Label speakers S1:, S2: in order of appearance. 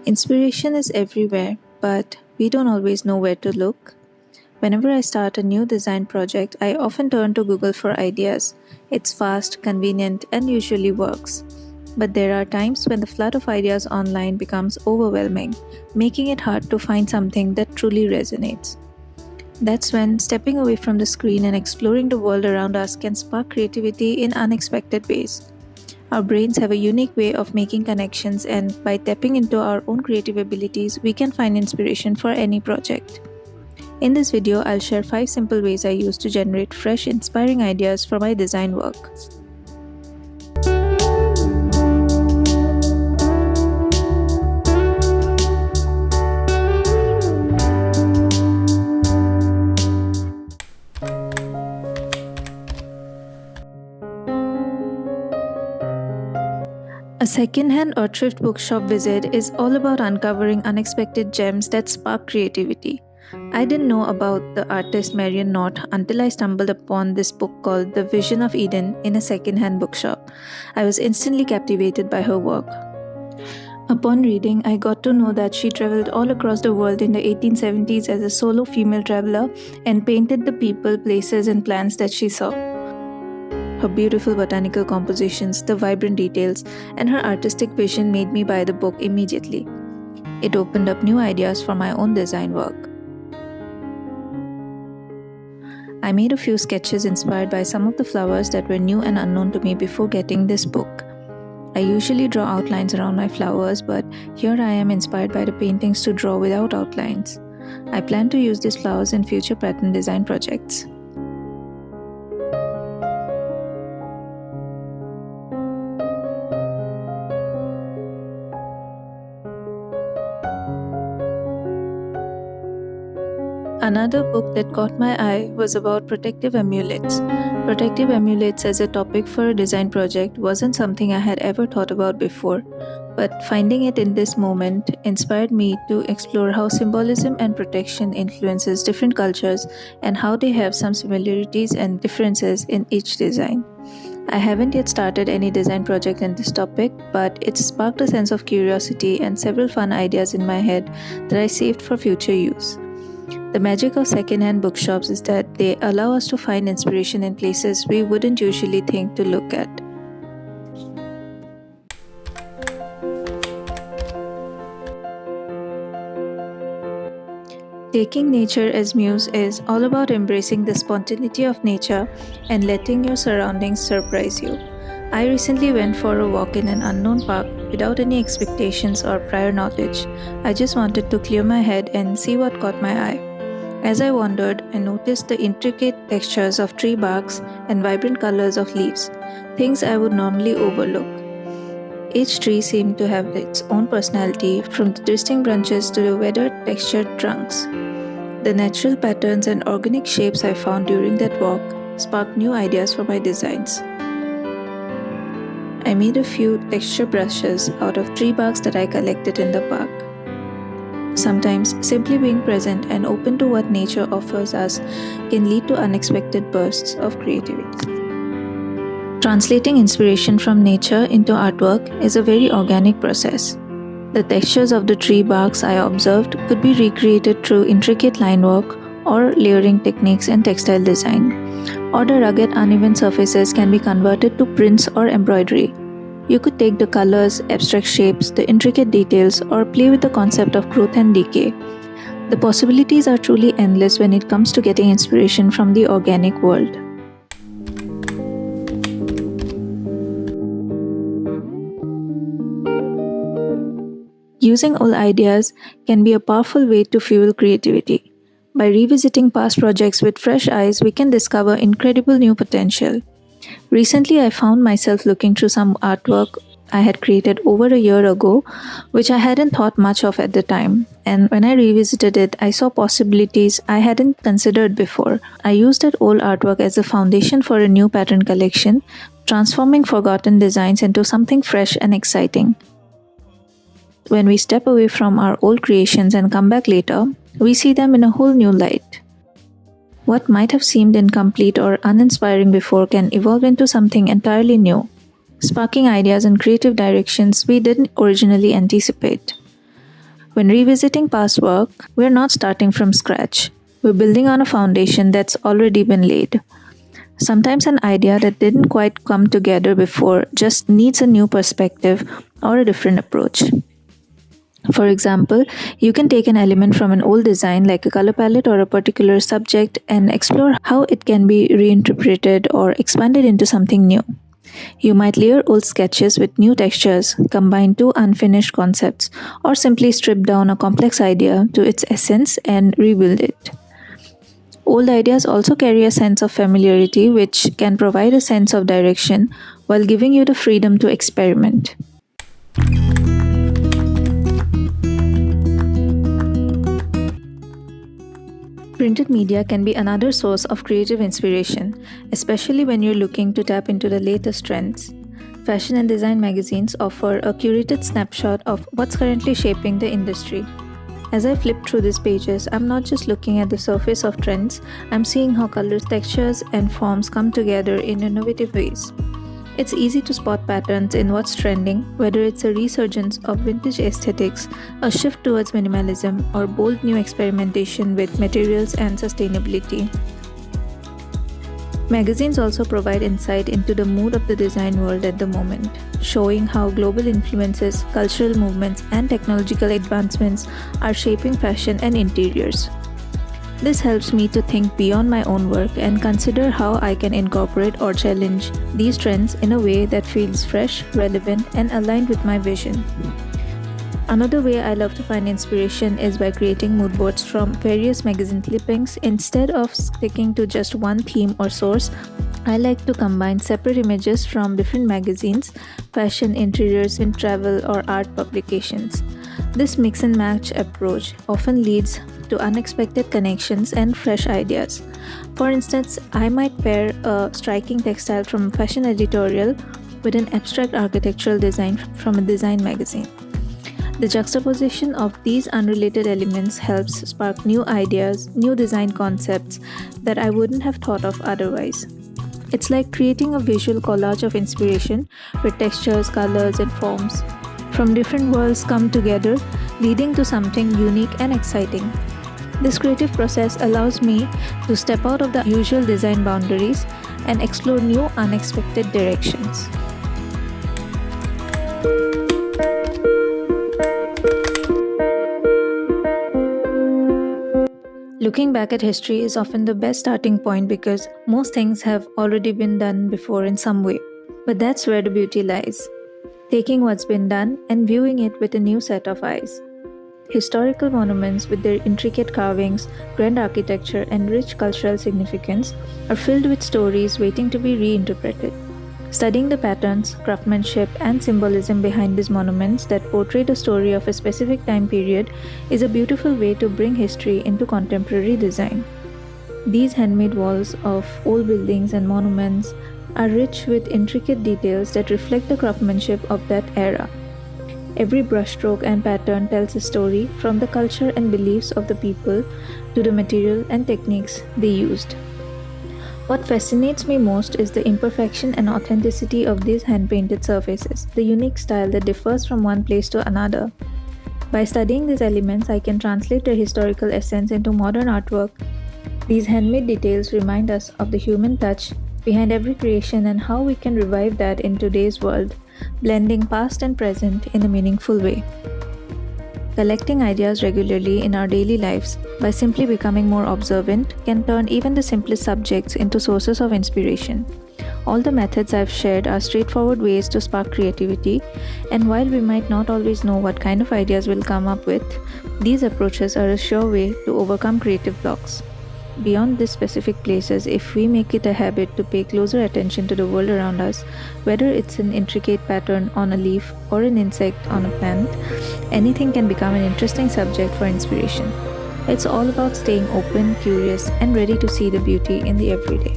S1: Inspiration is everywhere, but we don't always know where to look. Whenever I start a new design project, I often turn to Google for ideas. It's fast, convenient, and usually works. But there are times when the flood of ideas online becomes overwhelming, making it hard to find something that truly resonates. That's when stepping away from the screen and exploring the world around us can spark creativity in unexpected ways. Our brains have a unique way of making connections, and by tapping into our own creative abilities, we can find inspiration for any project. In this video, I'll share 5 simple ways I use to generate fresh, inspiring ideas for my design work. A secondhand or thrift bookshop visit is all about uncovering unexpected gems that spark creativity. I didn't know about the artist Marion Knott until I stumbled upon this book called The Vision of Eden in a secondhand bookshop. I was instantly captivated by her work. Upon reading, I got to know that she traveled all across the world in the 1870s as a solo female traveler and painted the people, places, and plants that she saw. Her beautiful botanical compositions, the vibrant details, and her artistic vision made me buy the book immediately. It opened up new ideas for my own design work. I made a few sketches inspired by some of the flowers that were new and unknown to me before getting this book. I usually draw outlines around my flowers, but here I am inspired by the paintings to draw without outlines. I plan to use these flowers in future pattern design projects. Another book that caught my eye was about protective amulets. Protective amulets as a topic for a design project wasn't something I had ever thought about before, but finding it in this moment inspired me to explore how symbolism and protection influences different cultures and how they have some similarities and differences in each design. I haven't yet started any design project in this topic, but it sparked a sense of curiosity and several fun ideas in my head that I saved for future use. The magic of secondhand bookshops is that they allow us to find inspiration in places we wouldn't usually think to look at. Taking nature as muse is all about embracing the spontaneity of nature and letting your surroundings surprise you. I recently went for a walk in an unknown park without any expectations or prior knowledge. I just wanted to clear my head and see what caught my eye. As I wandered, I noticed the intricate textures of tree barks and vibrant colors of leaves, things I would normally overlook. Each tree seemed to have its own personality, from the twisting branches to the weathered, textured trunks. The natural patterns and organic shapes I found during that walk sparked new ideas for my designs. I made a few texture brushes out of tree barks that I collected in the park. Sometimes, simply being present and open to what nature offers us can lead to unexpected bursts of creativity. Translating inspiration from nature into artwork is a very organic process. The textures of the tree barks I observed could be recreated through intricate line work or layering techniques in textile design, or the rugged uneven surfaces can be converted to prints or embroidery. You could take the colors, abstract shapes, the intricate details, or play with the concept of growth and decay. The possibilities are truly endless when it comes to getting inspiration from the organic world. Using old ideas can be a powerful way to fuel creativity. By revisiting past projects with fresh eyes, we can discover incredible new potential. Recently, I found myself looking through some artwork I had created over a year ago, which I hadn't thought much of at the time. And when I revisited it, I saw possibilities I hadn't considered before. I used that old artwork as a foundation for a new pattern collection, transforming forgotten designs into something fresh and exciting. When we step away from our old creations and come back later, we see them in a whole new light. What might have seemed incomplete or uninspiring before can evolve into something entirely new, sparking ideas and creative directions we didn't originally anticipate. When revisiting past work, we're not starting from scratch. We're building on a foundation that's already been laid. Sometimes an idea that didn't quite come together before just needs a new perspective or a different approach. For example, you can take an element from an old design like a color palette or a particular subject and explore how it can be reinterpreted or expanded into something new. You might layer old sketches with new textures, combine two unfinished concepts, or simply strip down a complex idea to its essence and rebuild it. Old ideas also carry a sense of familiarity, which can provide a sense of direction while giving you the freedom to experiment. Printed media can be another source of creative inspiration, especially when you're looking to tap into the latest trends. Fashion and design magazines offer a curated snapshot of what's currently shaping the industry. As I flip through these pages, I'm not just looking at the surface of trends, I'm seeing how colors, textures, and forms come together in innovative ways. It's easy to spot patterns in what's trending, whether it's a resurgence of vintage aesthetics, a shift towards minimalism, or bold new experimentation with materials and sustainability. Magazines also provide insight into the mood of the design world at the moment, showing how global influences, cultural movements, and technological advancements are shaping fashion and interiors. This helps me to think beyond my own work and consider how I can incorporate or challenge these trends in a way that feels fresh, relevant, and aligned with my vision. Another way I love to find inspiration is by creating mood boards from various magazine clippings. Instead of sticking to just one theme or source, I like to combine separate images from different magazines, fashion, interiors, in travel, or art publications. This mix and match approach often leads to unexpected connections and fresh ideas. For instance, I might pair a striking textile from a fashion editorial with an abstract architectural design from a design magazine. The juxtaposition of these unrelated elements helps spark new ideas, new design concepts that I wouldn't have thought of otherwise. It's like creating a visual collage of inspiration where textures, colors, and forms from different worlds come together, leading to something unique and exciting. This creative process allows me to step out of the usual design boundaries and explore new, unexpected directions. Looking back at history is often the best starting point because most things have already been done before in some way. But that's where the beauty lies. Taking what's been done and viewing it with a new set of eyes. Historical monuments, with their intricate carvings, grand architecture, and rich cultural significance, are filled with stories waiting to be reinterpreted. Studying the patterns, craftsmanship, and symbolism behind these monuments that portray the story of a specific time period is a beautiful way to bring history into contemporary design. These handmade walls of old buildings and monuments are rich with intricate details that reflect the craftsmanship of that era. Every brushstroke and pattern tells a story, from the culture and beliefs of the people to the material and techniques they used. What fascinates me most is the imperfection and authenticity of these hand-painted surfaces, the unique style that differs from one place to another. By studying these elements, I can translate their historical essence into modern artwork. These handmade details remind us of the human touch behind every creation and how we can revive that in today's world, blending past and present in a meaningful way. Collecting ideas regularly in our daily lives by simply becoming more observant can turn even the simplest subjects into sources of inspiration. All the methods I've shared are straightforward ways to spark creativity, and while we might not always know what kind of ideas we'll come up with, these approaches are a sure way to overcome creative blocks. Beyond these specific places, if we make it a habit to pay closer attention to the world around us, whether it's an intricate pattern on a leaf or an insect on a plant, anything can become an interesting subject for inspiration. It's all about staying open, curious, and ready to see the beauty in the everyday.